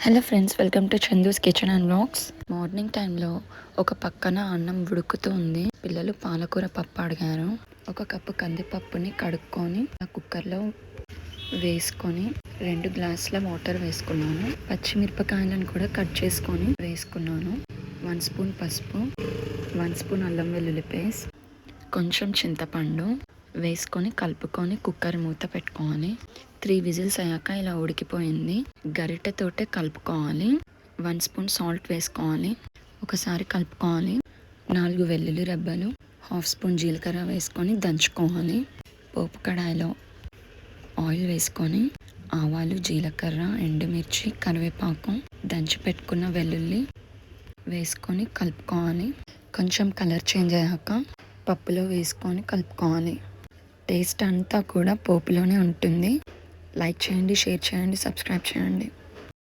Hello friends, welcome to Chandu's kitchen and vlogs. Morning టైంలో ఒక పక్కన అన్నం ఉడుకుతూ ఉంది. పిల్లలు పాలకూర పప్పు అడిగారు. ఒక కప్పు కందిపప్పుని కడుక్కొని ఆ కుక్కర్లో వేసుకొని 2 గ్లాసుల వాటర్ వేసుకున్నాను. పచ్చిమిరపకాయలను కూడా కట్ చేసుకొని వేసుకున్నాను. 1 స్పూన్ పసుపు, 1 స్పూన్ అల్లం వెల్లుల్లి పేస్ట్, కొంచెం చింతపండు వేసుకొని కలుపుకొని కుక్కర్ మూత పెట్టుకోవాలి. 3 విజిల్స్ అయ్యాక ఇలా ఉడికిపోయింది. గరిటెతోటే కలుపుకోవాలి. 1 స్పూన్ సాల్ట్ వేసుకోవాలి. ఒకసారి కలుపుకోవాలి. 4 వెల్లుల్లి రెబ్బలు, 1/2 స్పూన్ జీలకర్ర వేసుకొని దంచుకోవాలి. పోపు కడాయిలో ఆయిల్ వేసుకొని ఆవాలు, జీలకర్ర, ఎండుమిర్చి, కరివేపాకు, దంచి పెట్టుకున్న వెల్లుల్లి వేసుకొని కలుపుకోవాలి. కొంచెం కలర్ చేంజ్ అయ్యాక పప్పులో వేసుకొని కలుపుకోవాలి. టేస్ట్ అంతా కూడా పోపులోనే ఉంటుంది. లైక్ చేయండి, షేర్ చేయండి, సబ్స్క్రైబ్ చేయండి.